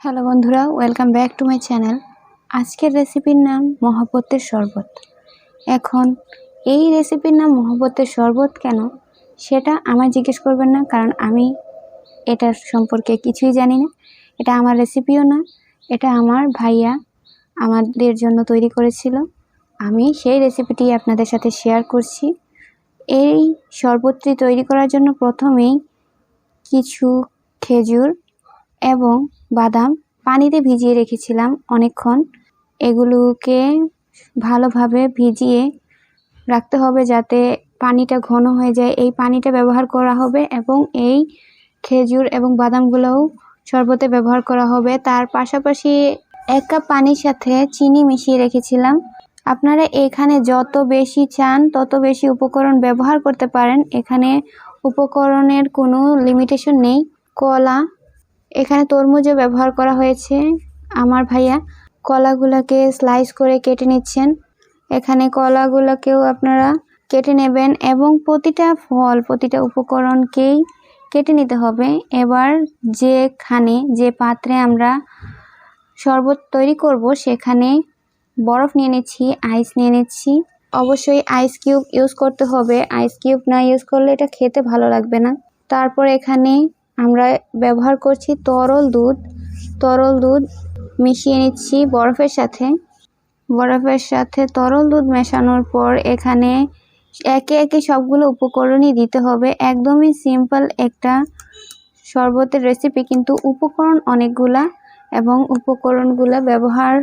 Hello বন্ধুরা, welcome back to my channel. আজকের রেসিপির নাম মহব্বতের শরবত। এখন এই রেসিপির নাম মহব্বতের শরবত কেন সেটা আমায় জিজ্ঞেস করবেন না, কারণ আমি এটার সম্পর্কে কিছুই জানি না। এটা আমার রেসিপিও না, এটা আমার ভাইয়া আমাদের জন্য তৈরি করেছিল। আমি সেই রেসিপিটি আপনাদের সাথে শেয়ার করছি। এই শরবতটি তৈরি করার জন্য প্রথমেই কিছু খেজুর এবং বাদাম পানিতে ভিজিয়ে রেখেছিলাম অনেকক্ষণ। এগুলোকে ভালোভাবে ভিজিয়ে রাখতে হবে যাতে পানিটা ঘন হয়ে যায়। এই পানিটা ব্যবহার করা হবে এবং এই খেজুর এবং বাদামগুলোও শরবতে ব্যবহার করা হবে। তার পাশাপাশি 1 কাপ পানির সাথে চিনি মিশিয়ে রেখেছিলাম। আপনারা এখানে যত বেশি চান তত বেশি উপকরণ ব্যবহার করতে পারেন। এখানে উপকরণের কোনো লিমিটেশন নেই। কলা, এখানে তরমুজও ব্যবহার করা হয়েছে। আমার ভাইয়া কলাগুলোকে স্লাইস করে কেটে নিচ্ছেন। এখানে কলাগুলোকেও আপনারা কেটে নেবেন এবং প্রতিটা ফল, প্রতিটা উপকরণকেই কেটে নিতে হবে। এবার যে পাত্রে আমরা শরবত তৈরি করব সেখানে বরফ নিয়ে নিচ্ছি, আইস নিয়ে নিচ্ছি। অবশ্যই আইস কিউব ইউজ করতে হবে। আইস কিউব না ইউজ করলে এটা খেতে ভালো লাগবে না। তারপর এখানে আমরা ব্যবহার করছি তরল দুধ মিশিয়ে নিচ্ছি বরফের সাথে। তরল দুধ মেশানোর পর এখানে একে একে সবগুলো উপকরণই দিতে হবে। একদমই সিম্পল একটা শরবতের রেসিপি, কিন্তু উপকরণ অনেকগুলা এবং উপকরণগুলো ব্যবহার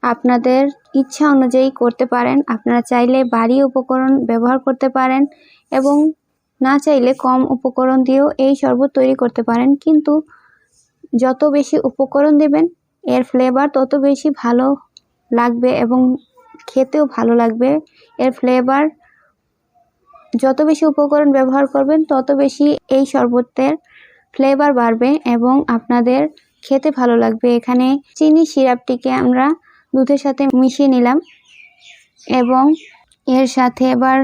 আপনাদের ইচ্ছা অনুযায়ী করতে পারেন। আপনারা চাইলে ভারী উপকরণ ব্যবহার করতে পারেন এবং না চাইলে কম উপকরণ দিয়েও এই শরবত তৈরি করতে পারেন। কিন্তু যত বেশি উপকরণ দেবেন এর ফ্লেভার তত বেশি ভালো লাগবে এবং খেতেও ভালো লাগবে। এর ফ্লেভার যত বেশি উপকরণ ব্যবহার করবেন তত বেশি এই শরবতের ফ্লেভার বাড়বে এবং আপনাদের খেতে ভালো লাগবে। এখানে চিনি সিরাপটিকে আমরা দুধের সাথে মিশিয়ে নিলাম এবং এর সাথে এবার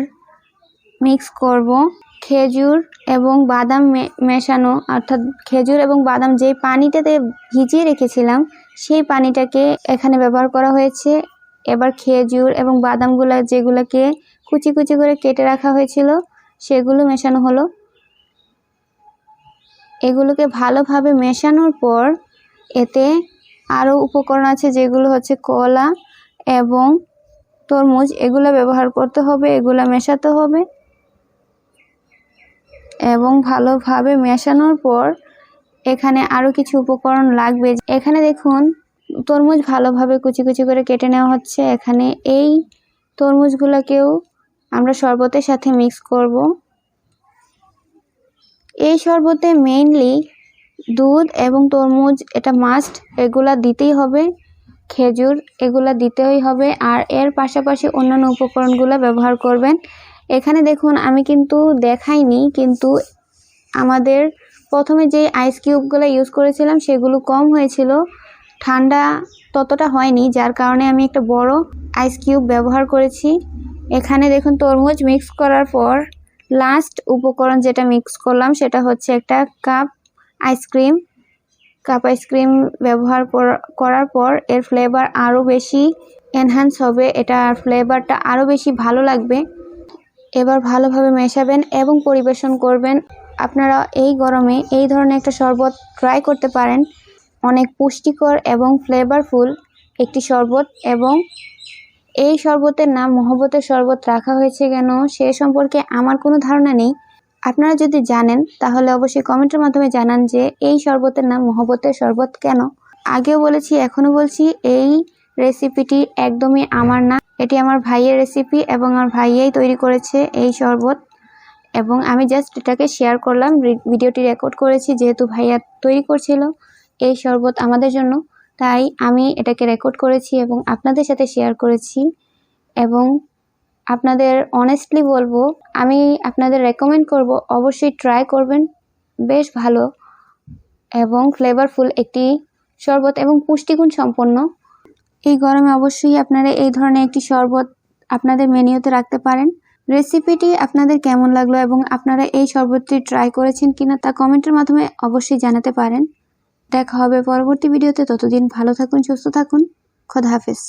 মিক্স করব খেজুর এবং বাদাম মেশানো, অর্থাৎ খেজুর এবং বাদাম যে পানিটাতে ভিজিয়ে রেখেছিলাম সেই পানিটাকে এখানে ব্যবহার করা হয়েছে। এবার খেজুর এবং বাদামগুলো যেগুলোকে কুচি কুচি করে কেটে রাখা হয়েছিল সেগুলো মেশানো হলো। এগুলোকে ভালোভাবে মেশানোর পর এতে আরও উপকরণ আছে, যেগুলো হচ্ছে কলা এবং তরমুজ। এগুলো ব্যবহার করতে হবে, এগুলো মেশাতে হবে এবং ভালোভাবে মেশানোর পর এখানে আরও কিছু উপকরণ লাগবে। এখানে দেখুন তরমুজ ভালোভাবে কুচি কুচি করে কেটে নেওয়া হচ্ছে। এখানে এই তরমুজগুলোকেও আমরা শরবতের সাথে মিক্স করব। এই শরবতে মেইনলি দুধ এবং তরমুজ এটা মাস্ট, এগুলা দিতেই হবে। খেজুর এগুলা দিতেই হবে, আর এর পাশাপাশি অন্যান্য উপকরণগুলো ব্যবহার করবেন। এখানে দেখুন আমি কিন্তু দেখাইনি, কিন্তু আমাদের প্রথমে যে আইস কিউবগুলো ইউজ করেছিলাম সেগুলো কম হয়েছিল, ঠান্ডা ততটা হয়নি, যার কারণে আমি একটা বড় আইস কিউব ব্যবহার করেছি। এখানে দেখুন তরমুজ মিক্স করার পর লাস্ট উপকরণ যেটা মিক্স করলাম সেটা হচ্ছে একটা কাপ আইসক্রিম ব্যবহার করার পর এর ফ্লেভার আরও বেশি এনহ্যান্স হবে, এটা ফ্লেভারটা আরও বেশি ভালো লাগবে। এবার ভালোভাবে মেশাবেন এবং পরিবেশন করবেন। আপনারা এই গরমে এই ধরনের একটা শরবত ট্রাই করতে পারেন। অনেক পুষ্টিকর এবং ফ্লেভারফুল একটি শরবত, এবং এই শরবতের নাম মহব্বতের শরবত রাখা হয়েছে কেন সে সম্পর্কে আমার কোনো ধারণা নেই। আপনারা যদি জানেন তাহলে অবশ্যই কমেন্টের মাধ্যমে জানান যে এই শরবতের নাম মহব্বতের শরবত কেন। আগেও বলেছি, এখনও বলছি, এই রেসিপিটি একদমই আমার না, এটি আমার ভাইয়ের রেসিপি এবং আমার ভাইয়াই তৈরি করেছে এই শরবত, এবং আমি জাস্ট এটাকে শেয়ার করলাম। ভিডিওটি রেকর্ড করেছি যেহেতু ভাইয়া তৈরি করছিল এই শরবত আমাদের জন্য, তাই আমি এটাকে রেকর্ড করেছি এবং আপনাদের সাথে শেয়ার করেছি। এবং আপনাদের অনেস্টলি বলবো, আমি আপনাদের রেকমেন্ড করব অবশ্যই ট্রাই করবেন। বেশ ভালো এবং ফ্লেভারফুল একটি শরবত এবং পুষ্টিগুণ সম্পন্ন। এই গরমে অবশ্যই আপনারা এই ধরনের একটি শরবত আপনাদের মেনুতে রাখতে পারেন। রেসিপিটি আপনাদের কেমন লাগলো এবং আপনারা এই শরবতটি ট্রাই করেছেন কিনা তা কমেন্টের মাধ্যমে অবশ্যই জানাতে পারেন। দেখা হবে পরবর্তী ভিডিওতে। ততদিন ভালো থাকুন, সুস্থ থাকুন। খোদা হাফেজ।